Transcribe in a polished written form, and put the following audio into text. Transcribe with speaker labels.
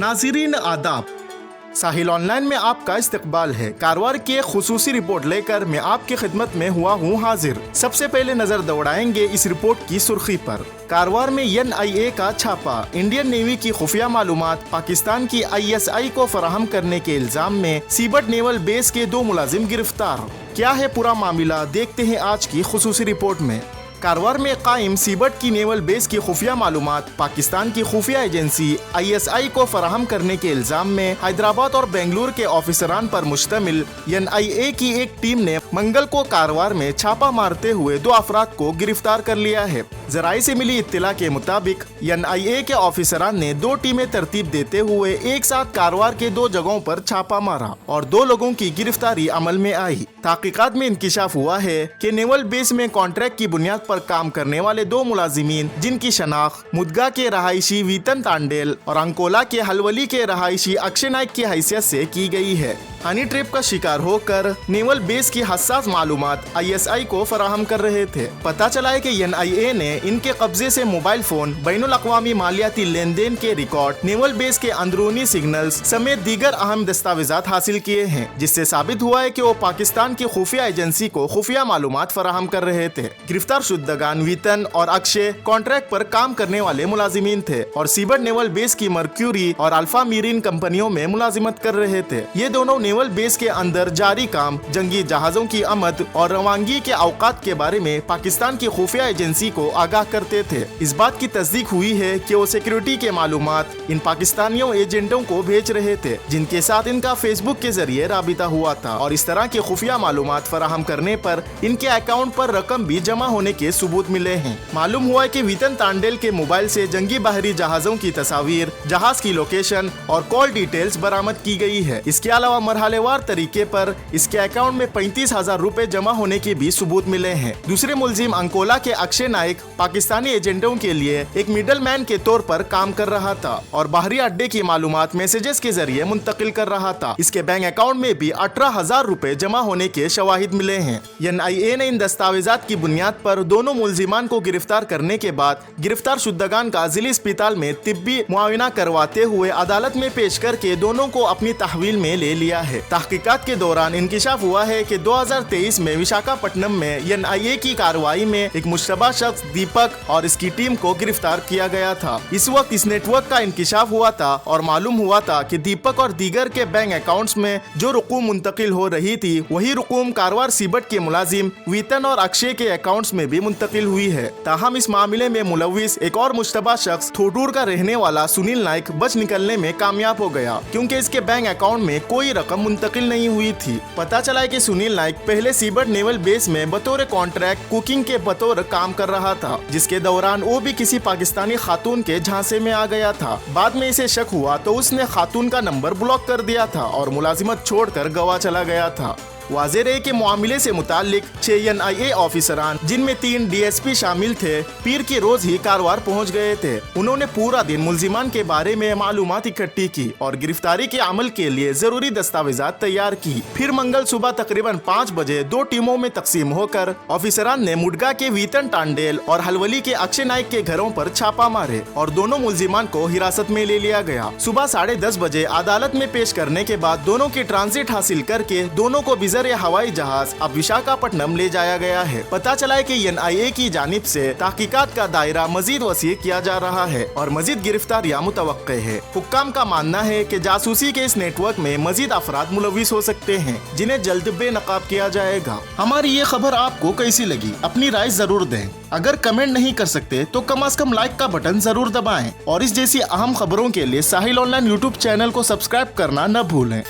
Speaker 1: नाज़रीन आदाब, साहिल ऑनलाइन में आपका इस्तकबाल है। कारवार की एक खुसूसी रिपोर्ट लेकर मैं आपकी खिदमत में हुआ हूँ हाजिर। सबसे पहले नजर दौड़ाएंगे इस रिपोर्ट की सुर्खी पर। कारवार में NIA का छापा। इंडियन नेवी की खुफिया मालूमात पाकिस्तान की ISI को फराहम करने के इल्जाम में सीबट नेवल बेस के 2 मुलाजिम गिरफ्तार। क्या है पूरा मामला, देखते हैं आज की खुसूसी रिपोर्ट में। कारवार में कायम सीबट की नेवल बेस की खुफिया मालूमात पाकिस्तान की खुफिया एजेंसी ISI को फराहम करने के इल्जाम में हैदराबाद और बेंगलुरु के ऑफिसरान पर मुश्तमिल NIA की एक टीम ने मंगल को कारवार में छापा मारते हुए 2 अफराद को गिरफ्तार कर लिया है। जराये से मिली इत्तला के मुताबिक NIA के ऑफिसरान ने 2 टीमें तरतीब देते हुए एक साथ कारवार के 2 जगहों पर छापा मारा और 2 लोगों की गिरफ्तारी अमल में आई। तहकीकात में इंकिशाफ हुआ है कि नेवल बेस में कॉन्ट्रैक्ट की बुनियाद पर काम करने वाले 2 मुलाजिमीन, जिनकी शनाख्त मुदगा के रहायशी वीतन तांडेल और अंकोला के हलवली के रहायशी अक्षय नायक की हैसियत से की गई है, हनी ट्रैप का शिकार होकर नेवल बेस की हसास मालूमात ISI को फराहम कर रहे थे। पता चला है कि NIA ने इनके कब्जे से मोबाइल फोन, बैनुल अक़वामी मालियाती लेन देन के रिकॉर्ड, नेवल बेस के अंदरूनी सिग्नल्स समेत दीगर अहम दस्तावेजात हासिल किए हैं, जिससे साबित हुआ है कि वो पाकिस्तान की खुफिया एजेंसी को खुफिया मालूमात फराहम कर रहे थे। गिरफ्तार शुद्दगान वीतन और अक्षय कॉन्ट्रैक्ट पर काम करने वाले मुलाजिमीन थे और सीबट नेवल बेस की मर्क्यूरी और अल्फा मीरिन कंपनियों में मुलाजिमत कर रहे थे। ये दोनों नेवल बेस के अंदर जारी काम, जंगी जहाजों की आमद और रवानगी के औकात के बारे में पाकिस्तान की खुफिया एजेंसी को आगाह करते थे। इस बात की तस्दीक हुई है कि वो सिक्योरिटी के मालूमात इन पाकिस्तानियों एजेंटों को भेज रहे थे, जिनके साथ इनका फेसबुक के जरिए राबिता हुआ था और इस तरह की खुफिया मालूमात फराहम करने पर इनके अकाउंट पर रकम भी जमा होने के सबूत मिले हैं। मालूम हुआ है कि वीतन तांडेल के मोबाइल से जंगी बाहरी जहाजों की तस्वीर, जहाज की लोकेशन और कॉल डिटेल्स बरामद की गई है। इसके अलावा मरहलेवार तरीके पर इसके अकाउंट में 35,000 रुपए जमा होने के भी सबूत मिले हैं। दूसरे मुलजिम अंकोला के अक्षय नायक पाकिस्तानी एजेंटों के लिए एक मिडल मैन के तौर पर काम कर रहा था और बाहरी अड्डे की मालूमात मैसेजेस के जरिए मुंतकिल कर रहा था। इसके बैंक अकाउंट में भी 18,000 रुपए जमा होने के शवाहिद मिले हैं। NIA ने इन दस्तावेजात की बुनियाद पर दोनों मुलजिमान को गिरफ्तार करने के बाद गिरफ्तार शुद्दगान का जिला अस्पताल में तिब्बी मुआयना करवाते हुए अदालत में पेश करके दोनों को अपनी तहवील में ले लिया है। तहकीकात के दौरान इंकिशाफ हुआ है कि 2023 में विशाखापट्टनम में NIA की कार्रवाई में एक मुश्तबा शख्स दीपक और इसकी टीम को गिरफ्तार किया गया था। इस वक्त इस नेटवर्क का इंकिशाफ हुआ था और मालूम हुआ था कि दीपक और दीगर के बैंक अकाउंट्स में जो रकूम मुंतकिल हो रही थी, वही रकूम कारवार सीबट के मुलाजिम वीतन और अक्षय के अकाउंट्स में भी मुंतकिल हुई है। ताहम इस मामले में मुलविस एक और मुश्तबा शख्स थोटूर का रहने वाला सुनील नाइक बच निकलने में कामयाब हो गया, क्योंकि इसके बैंक अकाउंट में कोई रकम मुंतकिल नहीं हुई थी। पता चला है कि सुनील नाइक पहले सीबट नेवल बेस में बतौर कॉन्ट्रैक्ट कुकिंग के बतौर काम कर रहा था, जिसके दौरान वो भी किसी पाकिस्तानी खातून के झांसे में आ गया था। बाद में इसे शक हुआ तो उसने खातून का नंबर ब्लॉक कर दिया था और मुलाजिमत छोड़कर गोवा चला गया था। वाज़ेह है कि मामले से मुतालिक 6 NIA ऑफिसरान, जिनमें 3 DSP शामिल थे, पीर के रोज ही कारवार पहुंच गए थे। उन्होंने पूरा दिन मुलजिमान के बारे में मालूमात इकट्ठी की और गिरफ्तारी के अमल के लिए जरूरी दस्तावेजात तैयार की। फिर मंगल सुबह तकरीबन 5 बजे 2 टीमों में तकसीम होकर ऑफिसरान ने मुडगा के वीतन टांडेल और हलवली के अक्षय नायक के घरों पर छापा मारे और दोनों मुलजिमान को हिरासत में ले लिया गया। सुबह 10:30 बजे अदालत में पेश करने के बाद दोनों की ट्रांजिट हासिल करके दोनों को हवाई जहाज अब विशाखापट्टनम ले जाया गया है। पता चला है कि NIA की जानिब से तहकीकात का दायरा मजीद वसी किया जा रहा है और मजीद गिरफ्तारियां मुतवक्के है। हुक्काम का मानना है कि जासूसी के इस नेटवर्क में मजीद अफराद मुलविस हो सकते हैं, जिन्हें जल्द बेनकाब किया जाएगा। हमारी ये खबर आपको कैसी लगी, अपनी राय जरूर दें। अगर कमेंट नहीं कर सकते तो कम से कम लाइक का बटन जरूर दबाएं और इस जैसी अहम खबरों के लिए साहिल ऑनलाइन YouTube चैनल को सब्सक्राइब करना न भूलें।